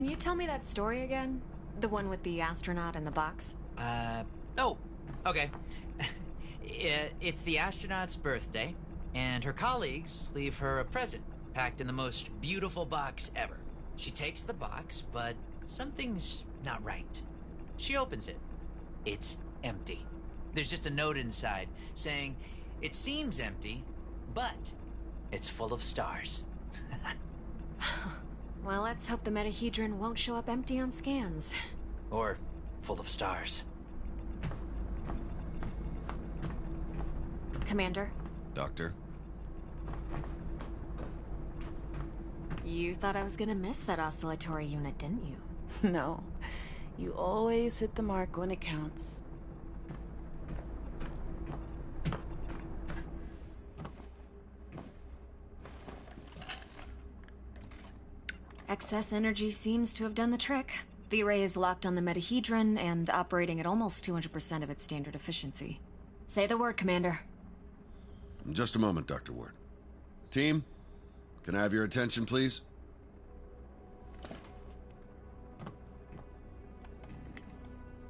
Can you tell me that story again? The one with the astronaut in the box? Oh, okay. It's the astronaut's birthday, and her colleagues leave her a present packed in the most beautiful box ever. She takes the box, but something's not right. She opens it. It's empty. There's just a note inside saying, "It seems empty, but it's full of stars." Well, let's hope the metahedron won't show up empty on scans. Or full of stars. Commander? Doctor? You thought I was gonna miss that oscillatory unit, didn't you? No. You always hit the mark when it counts. Excess energy seems to have done the trick. The array is locked on the metahedron and operating at almost 200% of its standard efficiency. Say the word, Commander. Just a moment, Dr. Ward. Team, can I have your attention, please?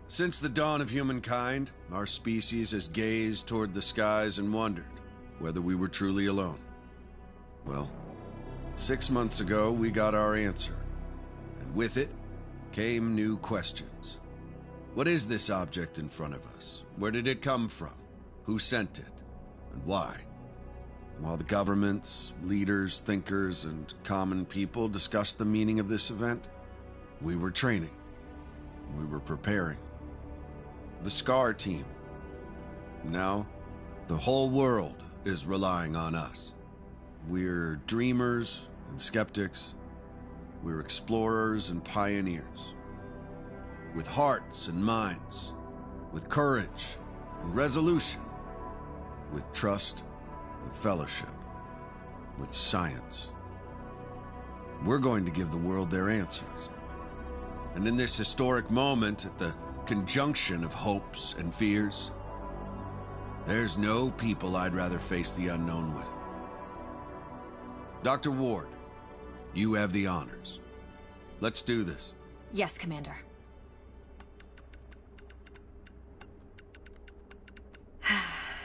Since the dawn of humankind, our species has gazed toward the skies and wondered whether we were truly alone. Well, 6 months ago, we got our answer. And with it came new questions. What is this object in front of us? Where did it come from? Who sent it? And why? While the governments, leaders, thinkers, and common people discussed the meaning of this event, we were training. We were preparing. The SCAR team. Now, the whole world is relying on us. We're dreamers and skeptics. We're explorers and pioneers. With hearts and minds. With courage and resolution. With trust and fellowship. With science. We're going to give the world their answers. And in this historic moment, at the conjunction of hopes and fears, there's no people I'd rather face the unknown with. Dr. Ward, you have the honors. Let's do this. Yes, Commander.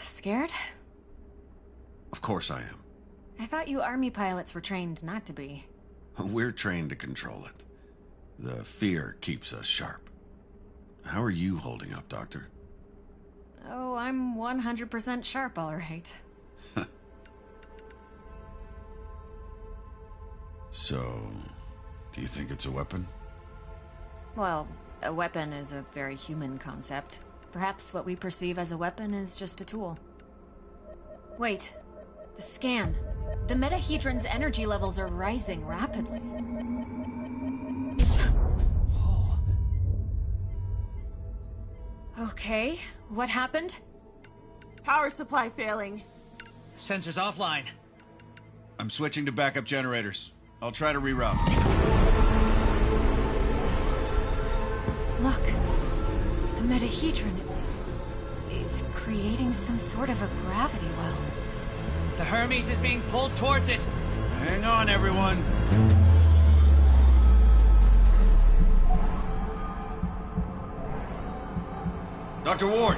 Scared? Of course I am. I thought you Army pilots were trained not to be. We're trained to control it. The fear keeps us sharp. How are you holding up, Doctor? Oh, I'm 100% sharp, all right. So, do you think it's a weapon? Well, a weapon is a very human concept. Perhaps what we perceive as a weapon is just a tool. Wait. The scan. The metahedron's energy levels are rising rapidly. Okay, what happened? Power supply failing. Sensors offline. I'm switching to backup generators. I'll try to reroute. Look. The metahedron, it's creating some sort of a gravity well. The Hermes is being pulled towards it. Hang on, everyone. Dr. Ward!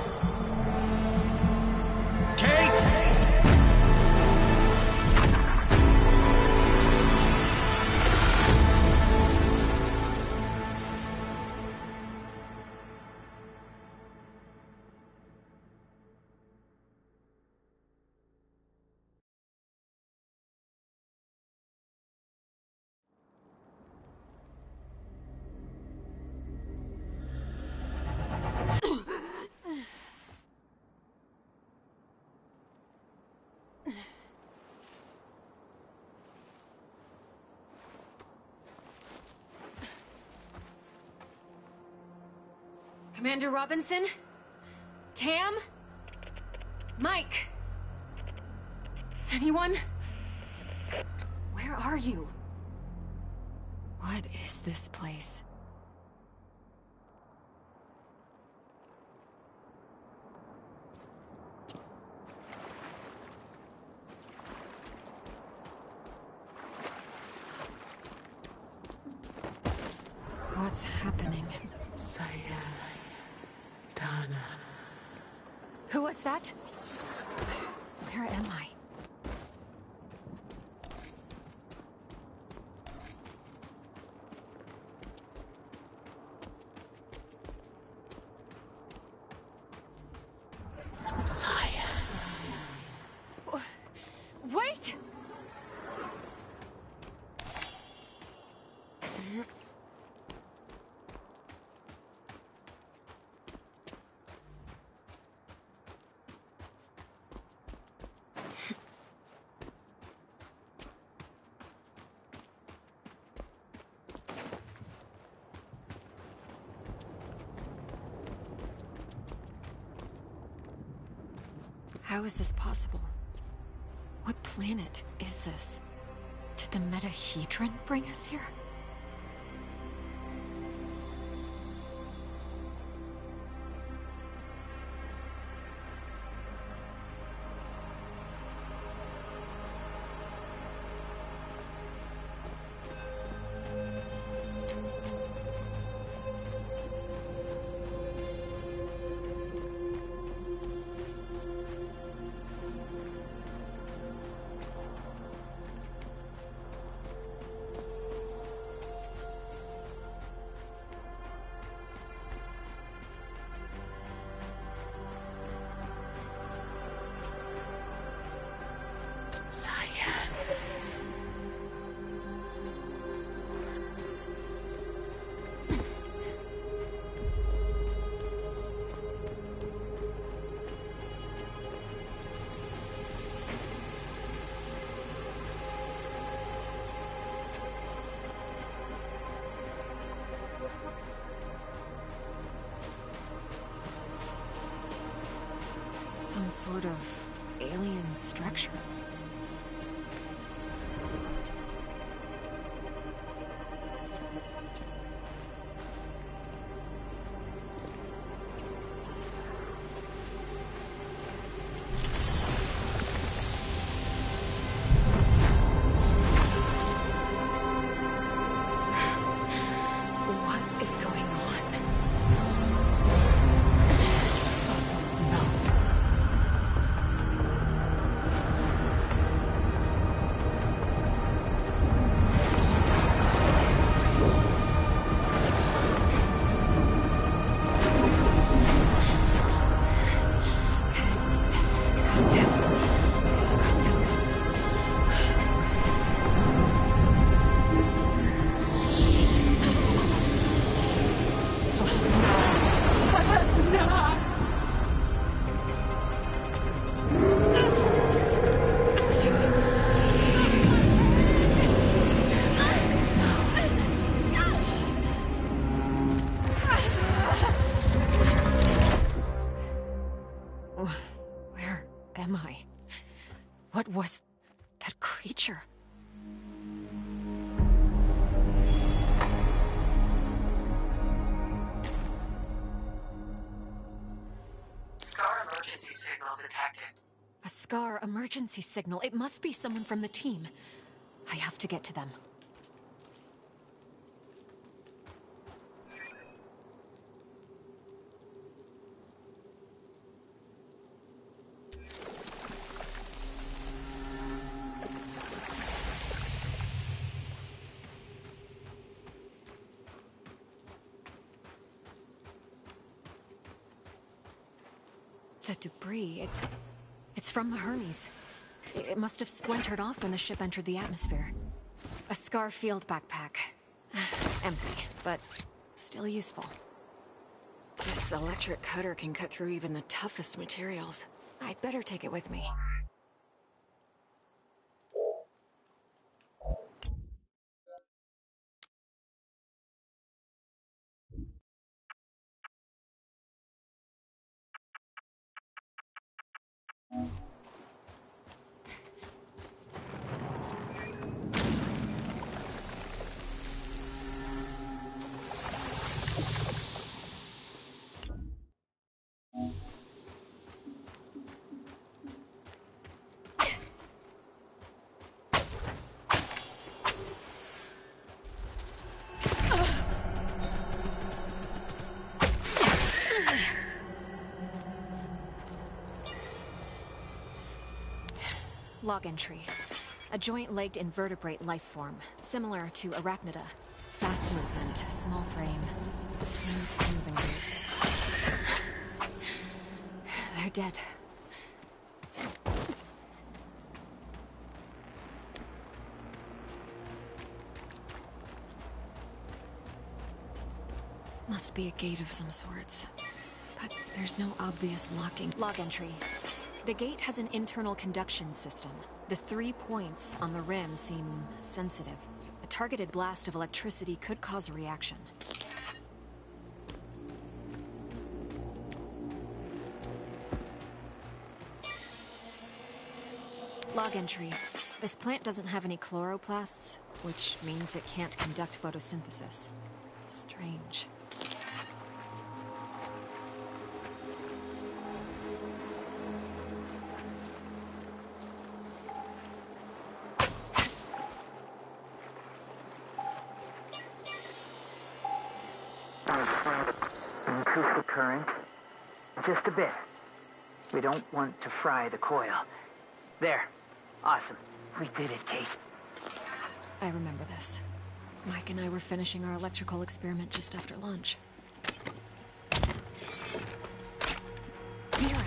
Kate! Commander Robinson? Tam? Mike? Anyone? Where are you? What is this place? What's happening? Cyan. Donna. Who was that? Where am I? Wait! How is this possible? What planet is this? Did the Metahedron bring us here? Some sort of alien structure. What is going on? Calm down. Calm down, calm down. Where am I? What was that creature? Scar emergency signal detected. A Scar emergency signal. It must be someone from the team. I have to get to them. The debris, it's from the Hermes. It must have splintered off when the ship entered the atmosphere. A Scar field backpack. Empty, but still useful. This electric cutter can cut through even the toughest materials. I'd better take it with me. Log entry. A joint-legged invertebrate life form, similar to Arachnida. Fast movement, small frame. Seems moving groups. They're dead. Must be a gate of some sorts. But there's no obvious locking. Log entry. The gate has an internal conduction system. The 3 points on the rim seem sensitive. A targeted blast of electricity could cause a reaction. Log entry. This plant doesn't have any chloroplasts, which means it can't conduct photosynthesis. Strange. Increase the current. Just a bit. We don't want to fry the coil. There. Awesome. We did it, Kate. I remember this. Mike and I were finishing our electrical experiment just after lunch. Mira,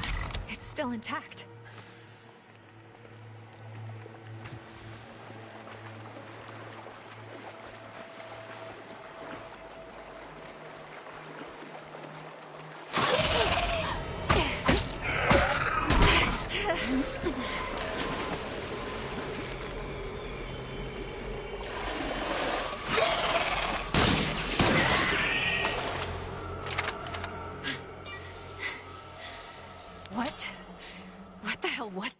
it's still intact. What the hell was...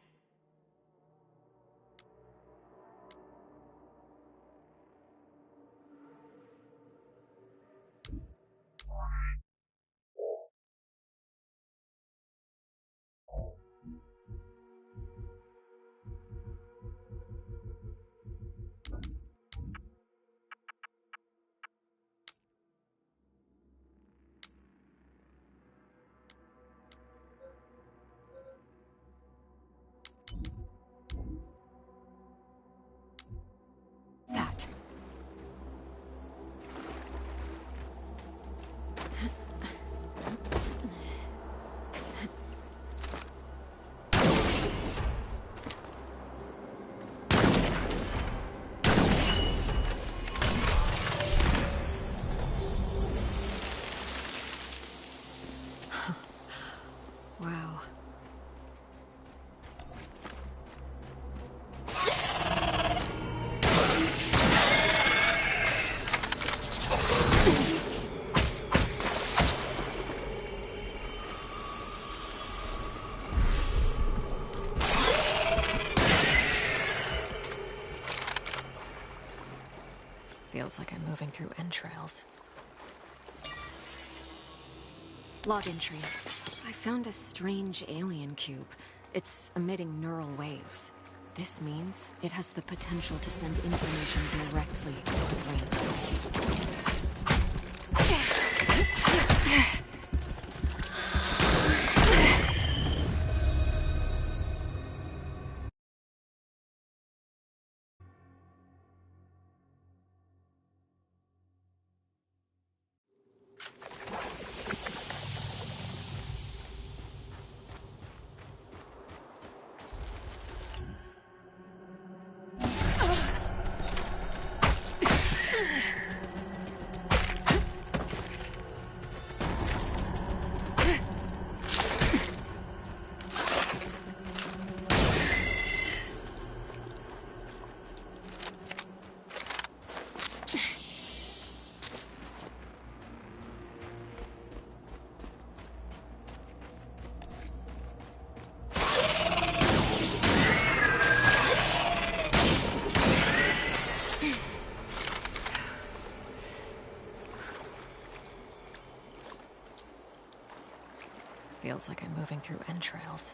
that? Wow. Feels like I'm moving through entrails. Log entry. I found a strange alien cube. It's emitting neural waves. This means it has the potential to send information directly to the brain. Feels like I'm moving through entrails.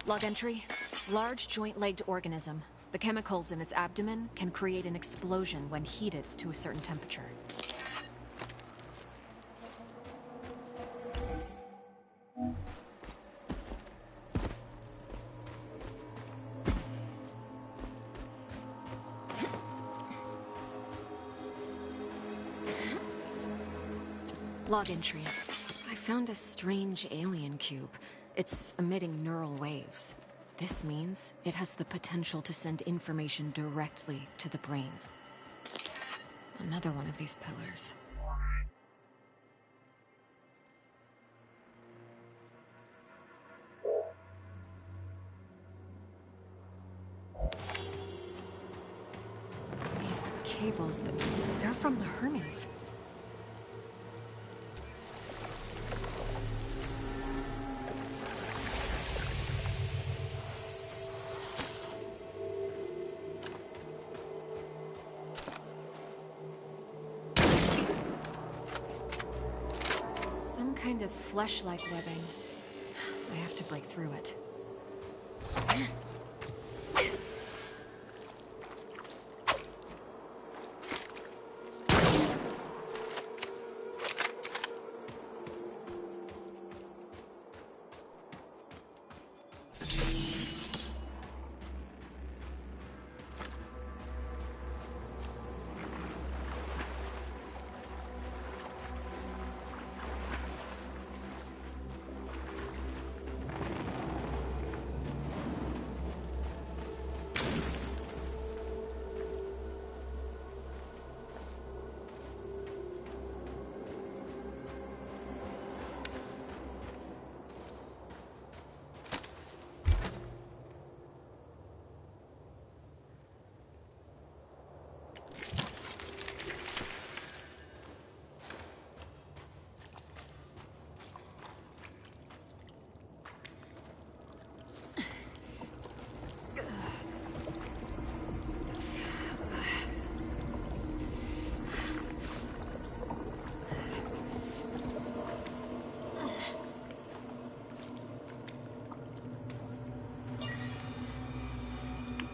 Log entry. Large joint-legged organism. The chemicals in its abdomen can create an explosion when heated to a certain temperature. Log entry. I found a strange alien cube. It's emitting neural waves. This means it has the potential to send information directly to the brain. Another one of these pillars. These cables, they're from the Hermes. Kind of flesh-like webbing. I have to break through it.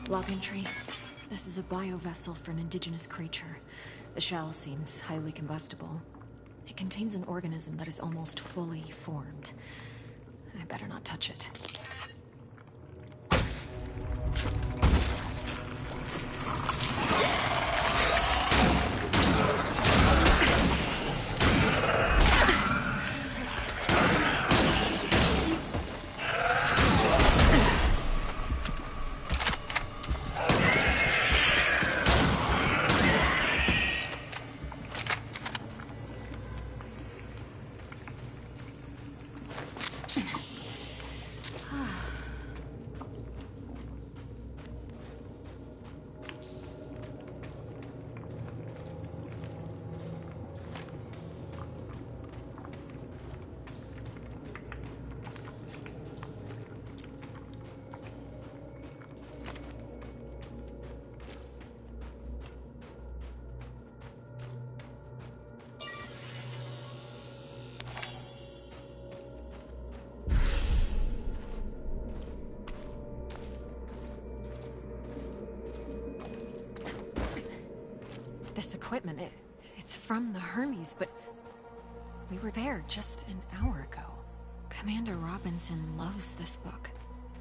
Log entry. This is a biovessel for an indigenous creature. The shell seems highly combustible. It contains an organism that is almost fully formed. I better not touch it. This equipment, it's from the Hermes, but we were there just an hour ago. Commander Robinson loves this book.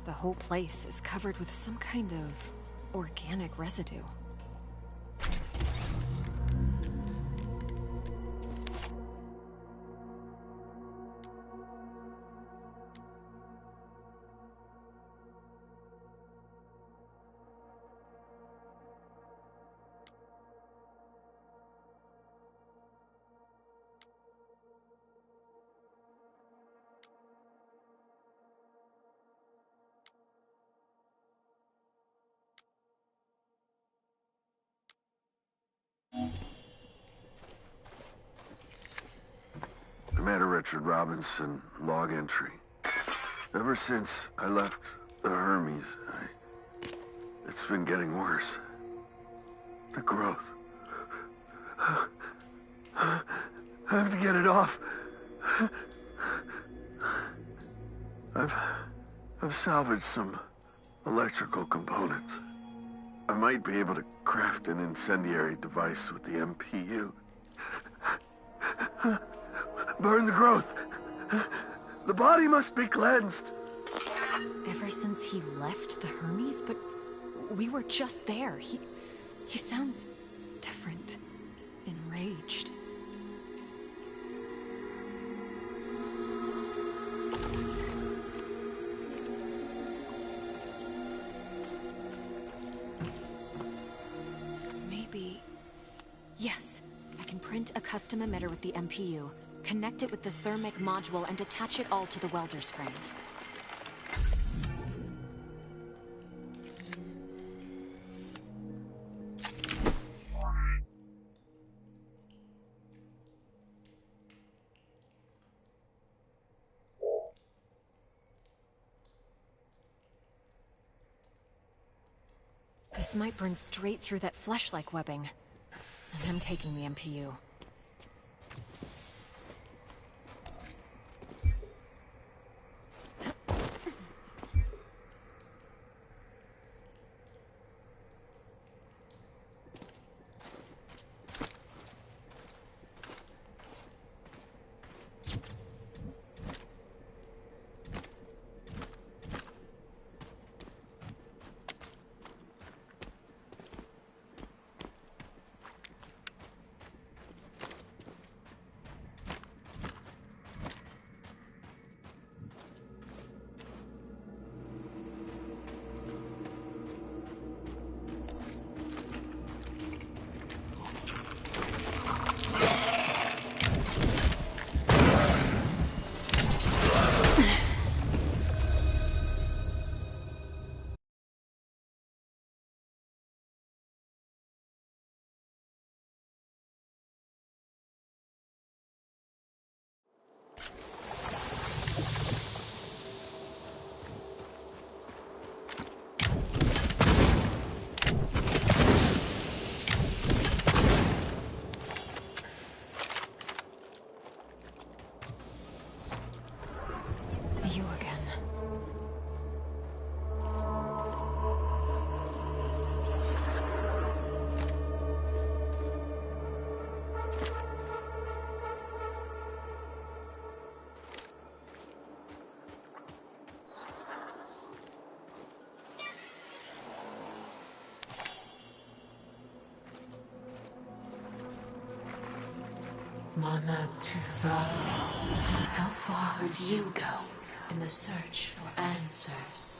The whole place is covered with some kind of organic residue. Commander Richard Robinson, log entry. Ever since I left the Hermes, it's been getting worse. The growth. I have to get it off. I've salvaged some Electrical components. I might be able to craft an incendiary device with the MPU. Burn the growth. The body must be cleansed. Ever since he left the Hermes? But we were just there. He sounds different. Enraged. Maybe... Yes. I can print a custom emitter with the MPU, connect it with the thermic module, and attach it all to the welder's frame. This might burn straight through that flesh-like webbing. And I'm taking the MPU. You again. Mana Tuva, how far would you go in the search for answers?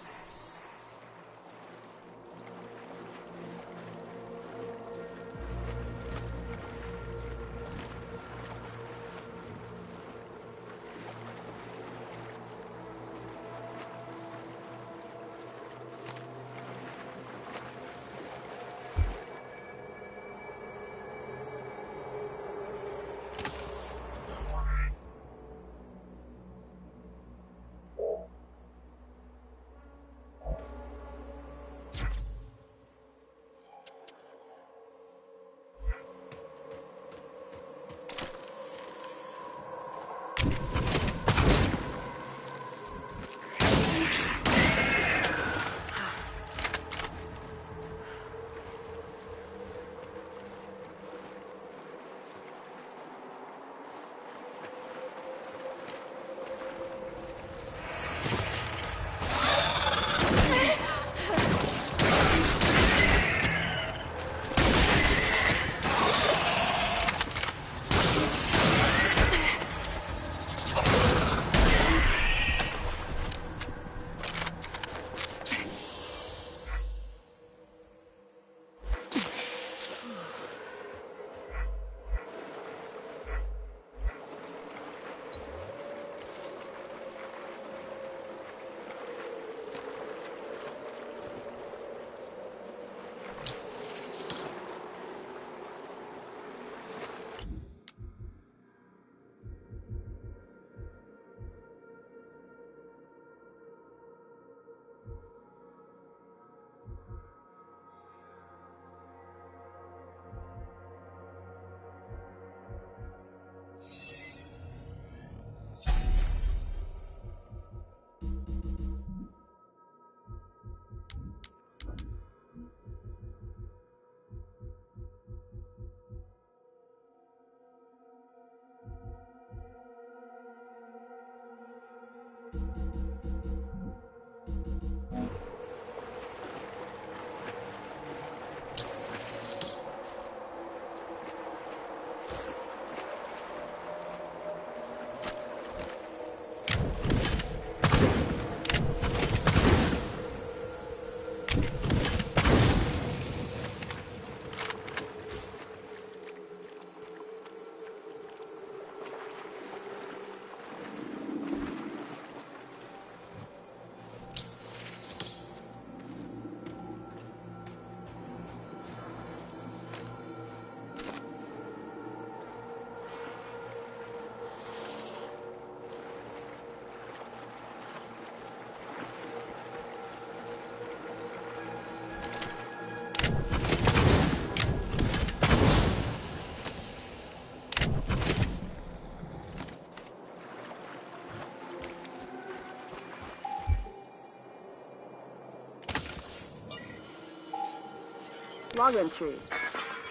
Log entry.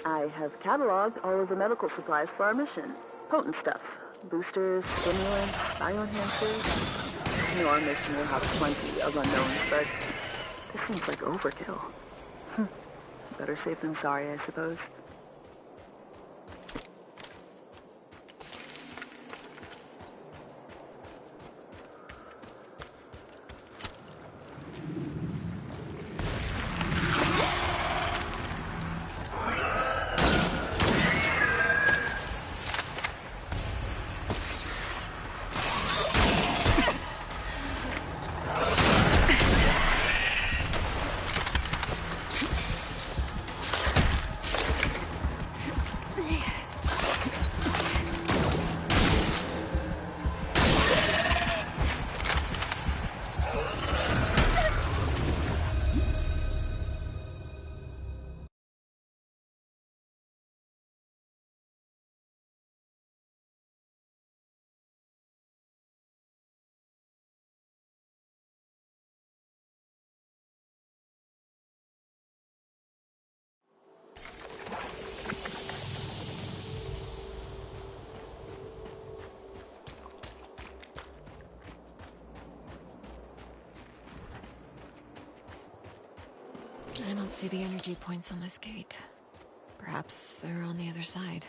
I have cataloged all of the medical supplies for our mission. Potent stuff. Boosters, stimulants, bioenhancers. I know our mission will have plenty of unknowns, but this seems like overkill. Better safe than sorry, I suppose. I don't see the energy points on this gate. Perhaps they're on the other side.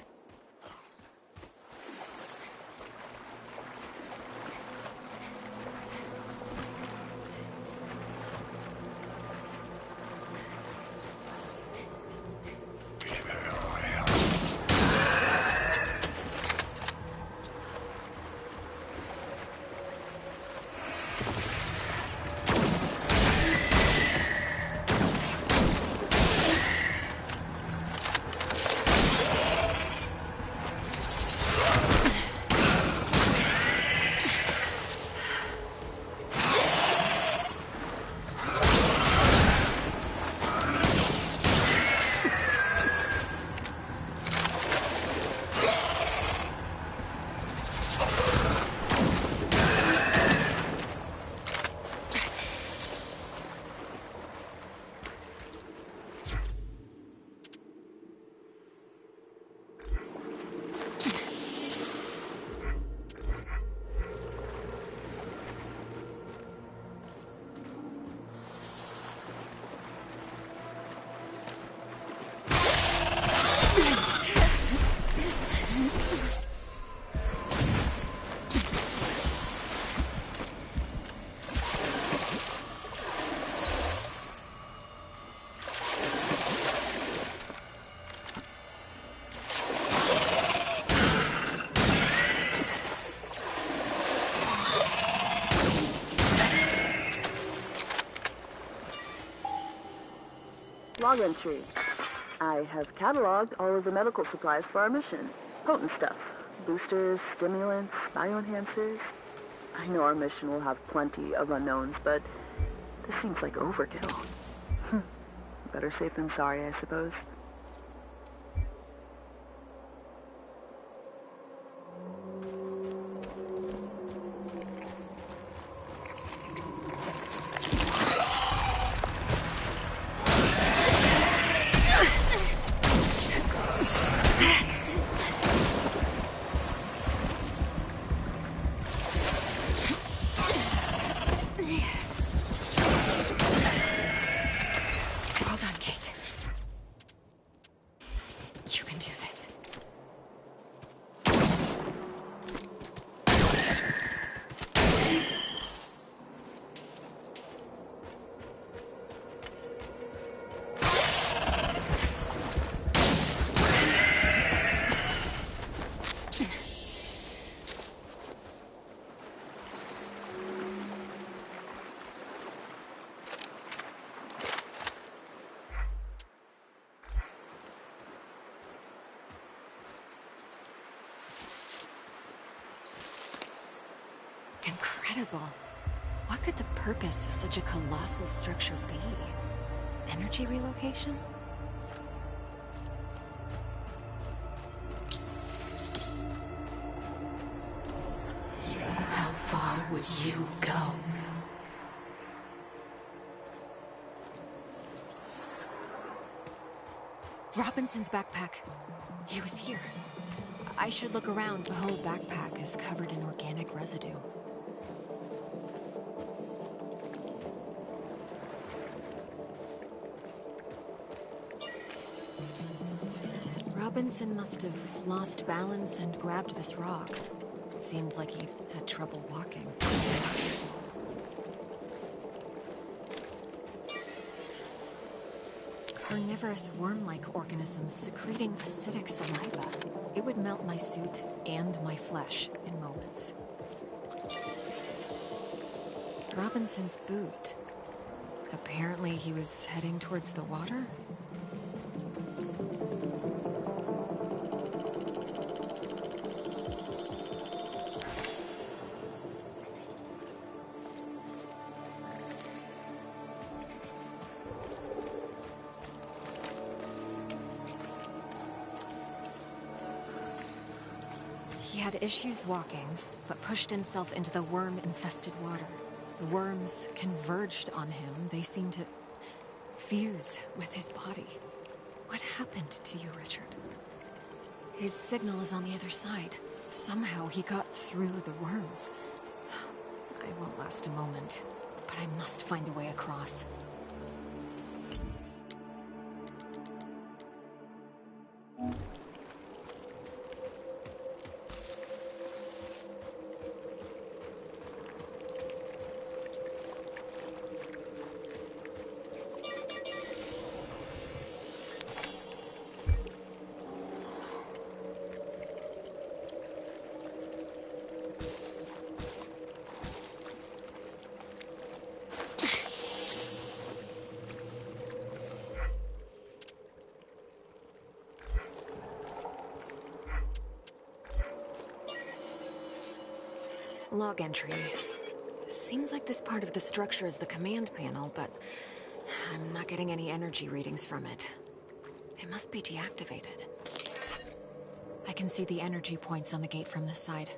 Log entry. I have cataloged all of the medical supplies for our mission. Potent stuff. Boosters, stimulants, bioenhancers. I know our mission will have plenty of unknowns, but this seems like overkill. Better safe than sorry, I suppose. incredible. What could the purpose of such a colossal structure be? Energy relocation? How far would you go? Robinson's backpack. He was here. I should look around. The whole backpack is covered in organic residue. Robinson must have lost balance and grabbed this rock. Seemed like he had trouble walking. Carnivorous worm-like organisms secreting acidic saliva. It would melt my suit and my flesh in moments. Robinson's boot. Apparently he was heading towards the water? He had issues walking, but pushed himself into the worm-infested water. The worms converged on him. They seemed to fuse with his body. What happened to you, Richard? His signal is on the other side. Somehow he got through the worms. I won't last a moment, but I must find a way across. Log entry. Seems like this part of the structure is the command panel, but I'm not getting any energy readings from it. It must be deactivated. I can see the energy points on the gate from this side.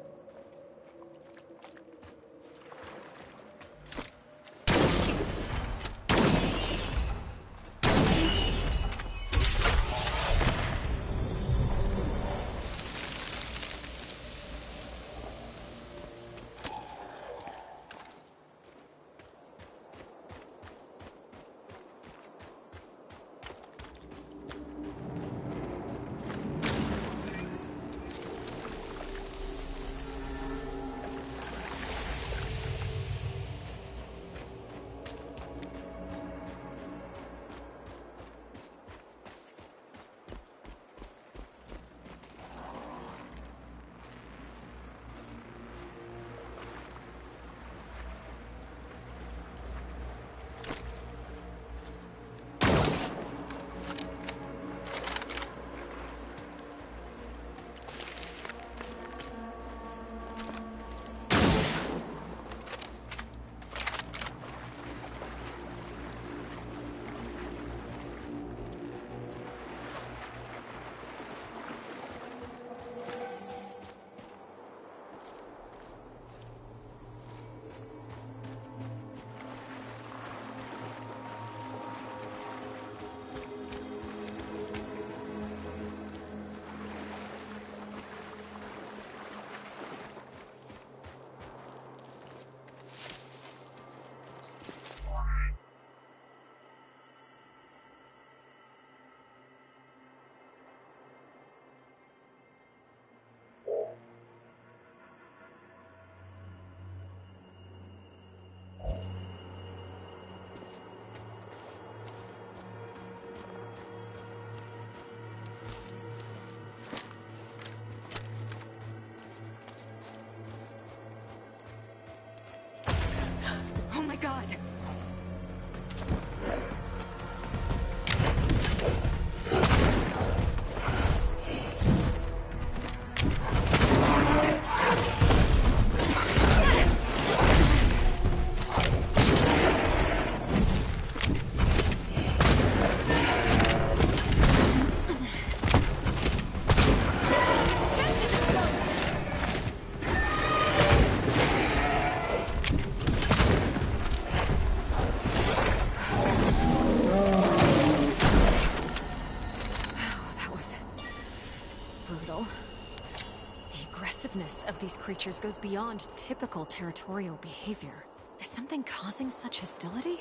aggressiveness of these creatures goes beyond typical territorial behavior. Is something causing such hostility?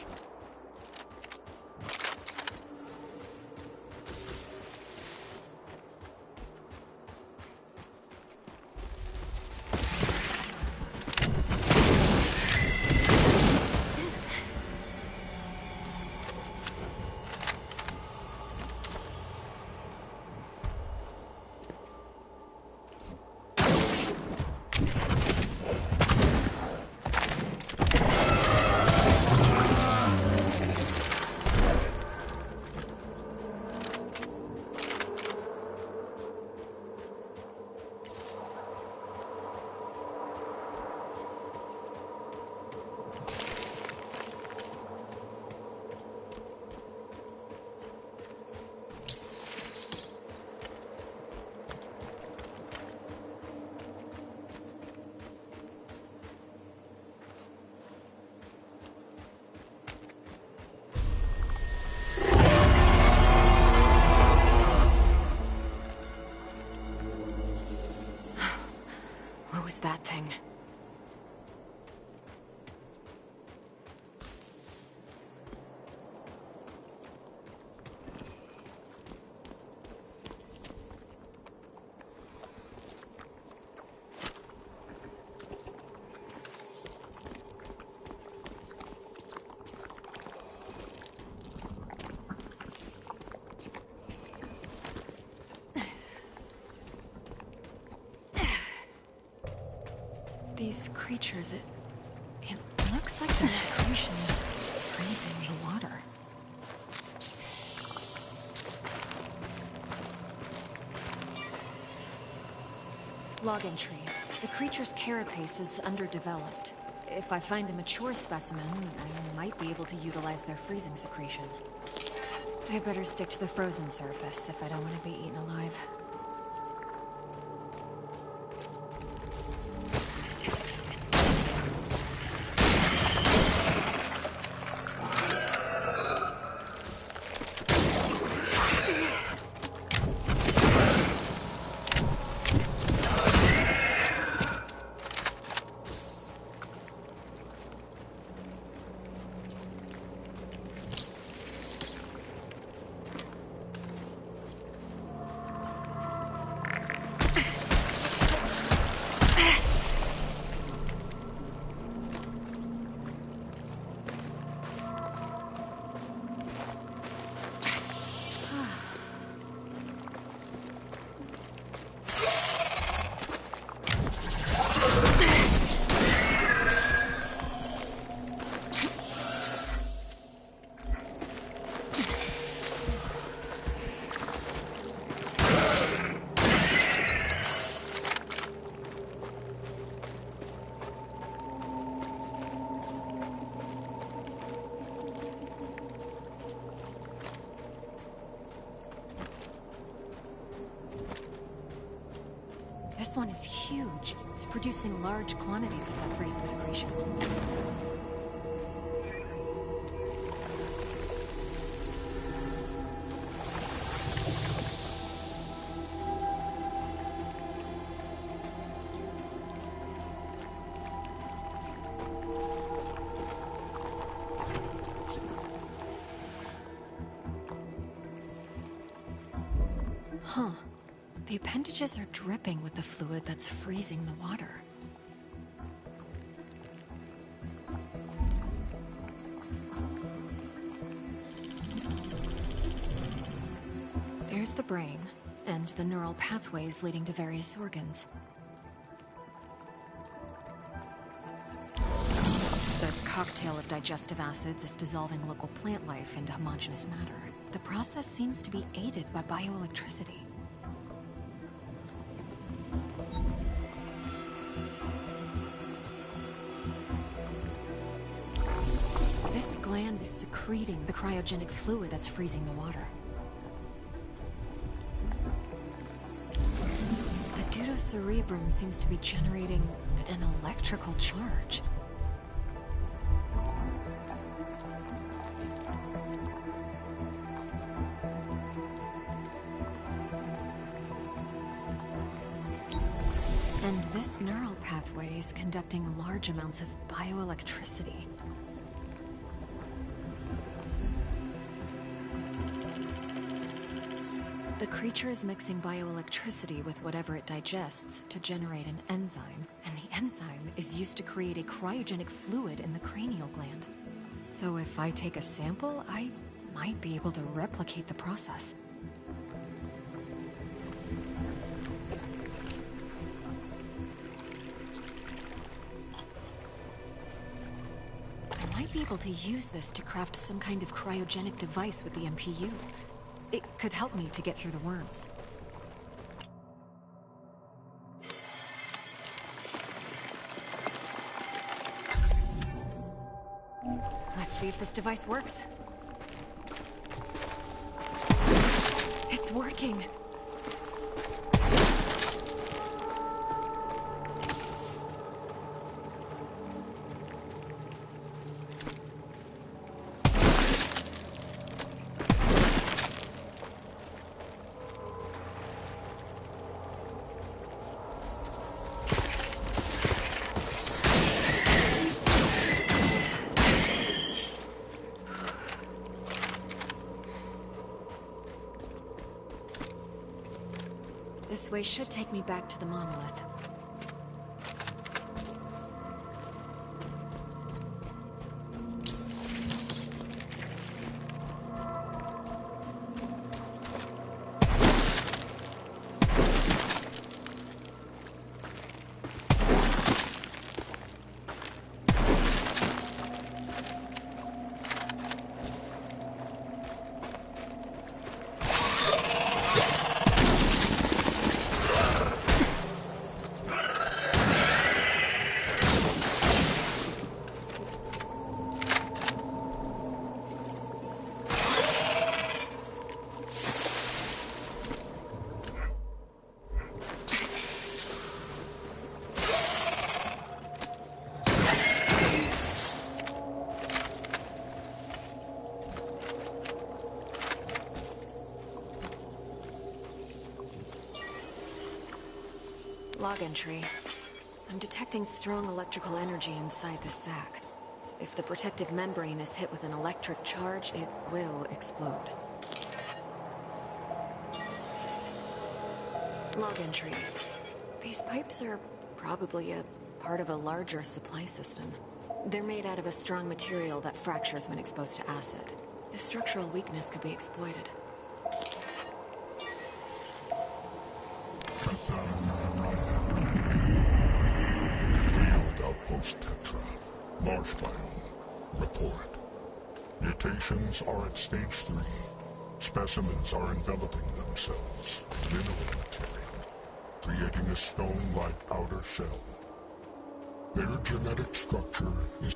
What was that thing? These creatures, it looks like their secretion is freezing the water. Log entry. The creature's carapace is underdeveloped. If I find a mature specimen, I might be able to utilize their freezing secretion. I better stick to the frozen surface if I don't want to be eaten alive. This one is huge. It's producing large quantities of that freezing secretion. Huh. The appendages are dripping with the fluid that's freezing the water. There's the brain, and the neural pathways leading to various organs. The cocktail of digestive acids is dissolving local plant life into homogeneous matter. The process seems to be aided by bioelectricity. This gland is secreting the cryogenic fluid that's freezing the water. The deuterocerebrum seems to be generating an electrical charge. And And this neural pathway is conducting large amounts of bioelectricity. The creature is mixing bioelectricity with whatever it digests to generate an enzyme, and the enzyme is used to create a cryogenic fluid in the cranial gland. So if I take a sample, I might be able to replicate the process. I might be able to use this to craft some kind of cryogenic device with the MPU. It could help me to get through the worms. Let's see if this device works. It's working! This way should take me back to the monolith. Log entry. I'm detecting strong electrical energy inside the sac. If the protective membrane is hit with an electric charge, it will explode. Log entry. These pipes are probably a part of a larger supply system. They're made out of a strong material that fractures when exposed to acid. This structural weakness could be exploited. Field outpost Tetra. Marsh biome. Report. Mutations are at stage 3. Specimens are enveloping themselves. Mineral material. Creating a stone-like outer shell. Their genetic structure is